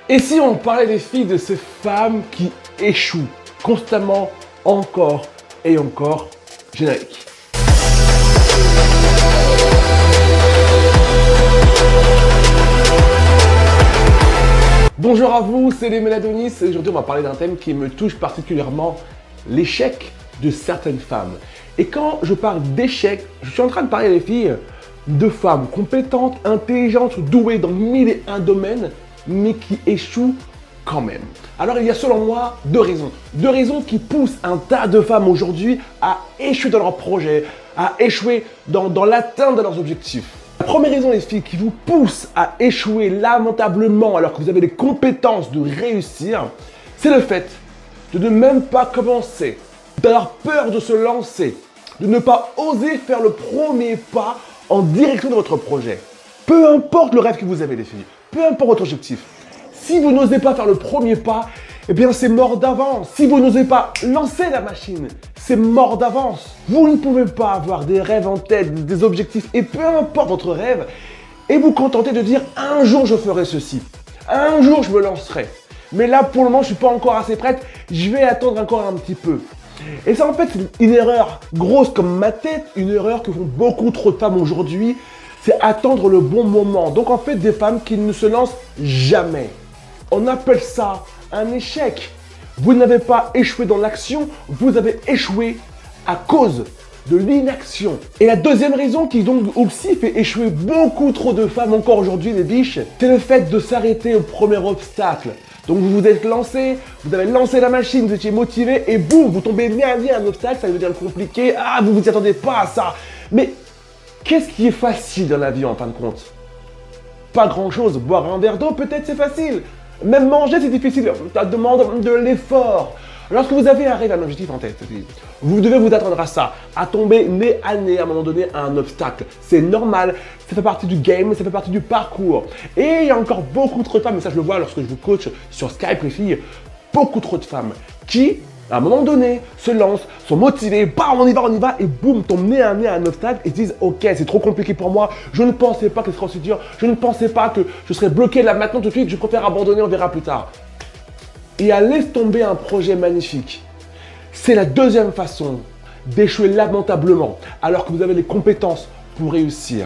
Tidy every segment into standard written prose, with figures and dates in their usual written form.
Et si on parlait des filles, de ces femmes qui échouent constamment, encore et encore, générique. Bonjour à vous, c'est les Méladonis et aujourd'hui on va parler d'un thème qui me touche particulièrement, l'échec de certaines femmes. Et quand je parle d'échec, je suis en train de parler des filles de femmes compétentes, intelligentes, douées dans 1001 domaines, mais qui échouent quand même. Alors il y a selon moi deux raisons qui poussent un tas de femmes aujourd'hui à échouer dans leurs projets, à échouer dans l'atteinte de leurs objectifs. La première raison, les filles, qui vous pousse à échouer lamentablement alors que vous avez les compétences de réussir, c'est le fait de ne même pas commencer, d'avoir peur de se lancer, de ne pas oser faire le premier pas en direction de votre projet. Peu importe le rêve que vous avez, les filles, peu importe votre objectif, si vous n'osez pas faire le premier pas, eh bien c'est mort d'avance. Si vous n'osez pas lancer la machine, c'est mort d'avance. Vous ne pouvez pas avoir des rêves en tête, des objectifs, et peu importe votre rêve, et vous contenter de dire « un jour je ferai ceci, un jour je me lancerai ». Mais là, pour le moment, je ne suis pas encore assez prête, je vais attendre encore un petit peu. Et ça, en fait, c'est une erreur grosse comme ma tête, une erreur que font beaucoup trop de femmes aujourd'hui, c'est attendre le bon moment. Donc, en fait, des femmes qui ne se lancent jamais. On appelle ça un échec. Vous n'avez pas échoué dans l'action, vous avez échoué à cause de l'inaction. Et la deuxième raison qui donc aussi fait échouer beaucoup trop de femmes encore aujourd'hui, les biches, c'est le fait de s'arrêter au premier obstacle. Donc vous vous êtes lancé, vous avez lancé la machine, vous étiez motivé et boum, vous tombez nez à nez à un obstacle, ça devient compliqué, vous vous y attendez pas à ça. Mais qu'est-ce qui est facile dans la vie en fin de compte? Pas grand chose, boire un verre d'eau peut-être c'est facile. Même manger, c'est difficile, ça demande de l'effort. Lorsque vous avez un rêve, un objectif en tête, vous devez vous attendre à ça, à tomber nez à nez à un moment donné à un obstacle. C'est normal, ça fait partie du game, ça fait partie du parcours. Et il y a encore beaucoup trop de femmes, et ça je le vois lorsque je vous coach sur Skype, les filles, beaucoup trop de femmes qui, à un moment donné, se lancent, sont motivées, bam, on y va, et boum, tombent nez à nez à un obstacle et se disent « Ok, c'est trop compliqué pour moi, je ne pensais pas que ce serait aussi dur, je ne pensais pas que je serais bloqué là maintenant tout de suite, je préfère abandonner, on verra plus tard. » Et à laisser tomber un projet magnifique. C'est la deuxième façon d'échouer lamentablement alors que vous avez les compétences pour réussir.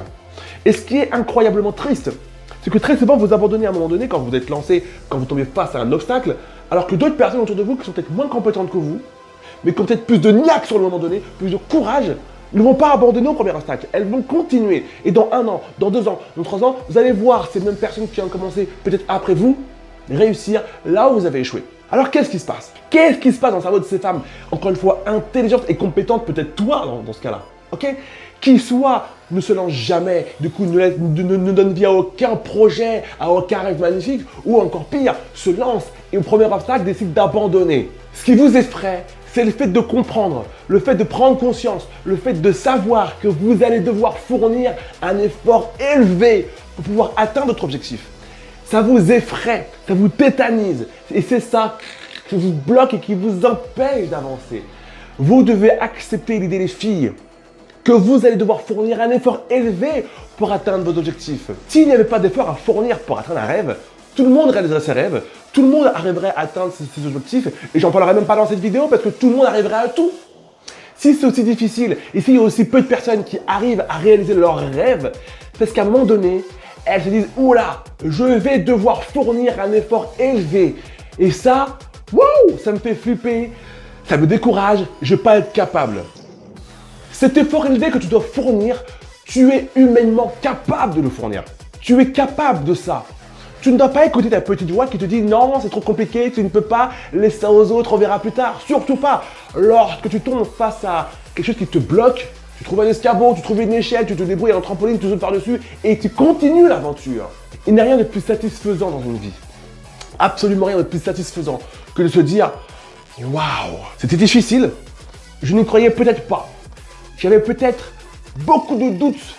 Et ce qui est incroyablement triste, c'est que très souvent vous abandonnez à un moment donné quand vous êtes lancé, quand vous tombez face à un obstacle, alors que d'autres personnes autour de vous qui sont peut-être moins compétentes que vous, mais qui ont peut-être plus de niaque sur le moment donné, plus de courage, ne vont pas abandonner au premier obstacle. Elles vont continuer. Et dans 1 an, dans 2 ans, dans 3 ans, vous allez voir ces mêmes personnes qui ont commencé peut-être après vous, réussir là où vous avez échoué. Alors qu'est-ce qui se passe? Qu'est-ce qui se passe dans le cerveau de ces femmes, encore une fois, intelligentes et compétentes, peut-être toi dans ce cas-là, ok? Qui soit ne se lance jamais, du coup ne donne vie à aucun projet, à aucun rêve magnifique, ou encore pire, se lance et au premier obstacle décide d'abandonner. Ce qui vous effraie, c'est le fait de comprendre, le fait de prendre conscience, le fait de savoir que vous allez devoir fournir un effort élevé pour pouvoir atteindre votre objectif. Ça vous effraie, ça vous tétanise et c'est ça qui vous bloque et qui vous empêche d'avancer. Vous devez accepter l'idée, les filles, que vous allez devoir fournir un effort élevé pour atteindre vos objectifs. S'il n'y avait pas d'effort à fournir pour atteindre un rêve, tout le monde réaliserait ses rêves, tout le monde arriverait à atteindre ses objectifs et j'en parlerai même pas dans cette vidéo parce que tout le monde arriverait à tout. Si c'est aussi difficile et s'il y a aussi peu de personnes qui arrivent à réaliser leurs rêves, c'est parce qu'à un moment donné, elles se disent « Oula, je vais devoir fournir un effort élevé. » Et ça, wow, ça me fait flipper, ça me décourage, je ne vais pas être capable. Cet effort élevé que tu dois fournir, tu es humainement capable de le fournir. Tu es capable de ça. Tu ne dois pas écouter ta petite voix qui te dit « Non, c'est trop compliqué, tu ne peux pas, laisse ça aux autres, on verra plus tard. » Surtout pas. Lorsque tu tombes face à quelque chose qui te bloque, tu trouves un escabeau, tu trouves une échelle, tu te débrouilles en trampoline, tu sautes par-dessus et tu continues l'aventure. Il n'y a rien de plus satisfaisant dans une vie. Absolument rien de plus satisfaisant que de se dire « Waouh, c'était difficile, je n'y croyais peut-être pas. J'avais peut-être beaucoup de doutes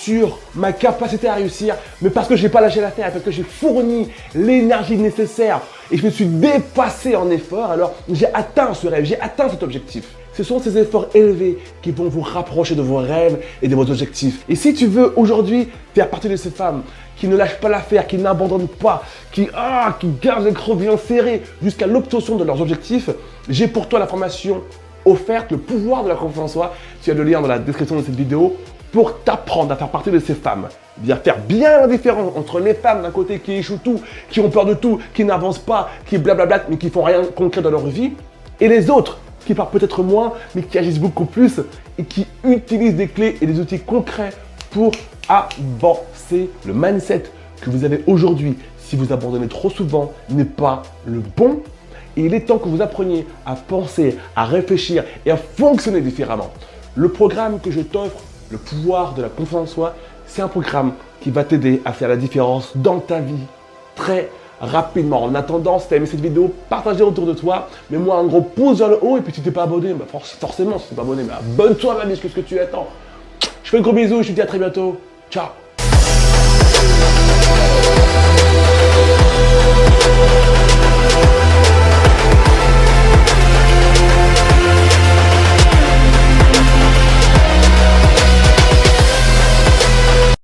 sur ma capacité à réussir, mais parce que je n'ai pas lâché l'affaire, parce que j'ai fourni l'énergie nécessaire et je me suis dépassé en effort, alors j'ai atteint ce rêve, j'ai atteint cet objectif. Ce sont ces efforts élevés qui vont vous rapprocher de vos rêves et de vos objectifs. Et si tu veux aujourd'hui faire partie de ces femmes qui ne lâchent pas l'affaire, qui n'abandonnent pas, qui gardent les crocs bien serrés jusqu'à l'obtention de leurs objectifs, j'ai pour toi la formation offerte, le pouvoir de la confiance en soi. Tu as le lien dans la description de cette vidéo pour t'apprendre à faire partie de ces femmes. Faire bien la différence entre les femmes d'un côté qui échouent tout, qui ont peur de tout, qui n'avancent pas, qui blablabla, mais qui font rien de concret dans leur vie, et les autres qui parlent peut-être moins, mais qui agissent beaucoup plus et qui utilisent des clés et des outils concrets pour avancer. Le mindset que vous avez aujourd'hui, si vous abandonnez trop souvent, n'est pas le bon. Et il est temps que vous appreniez à penser, à réfléchir et à fonctionner différemment. Le programme que je t'offre, le pouvoir de la confiance en soi, c'est un programme qui va t'aider à faire la différence dans ta vie très rapidement. En attendant, si tu as aimé cette vidéo, partage-la autour de toi. Mets-moi un gros pouce vers le haut et puis si tu n'es pas abonné, forcément si tu n'es pas abonné, abonne-toi ma biche, qu'est-ce que tu attends? Je fais un gros bisou, je te dis à très bientôt. Ciao.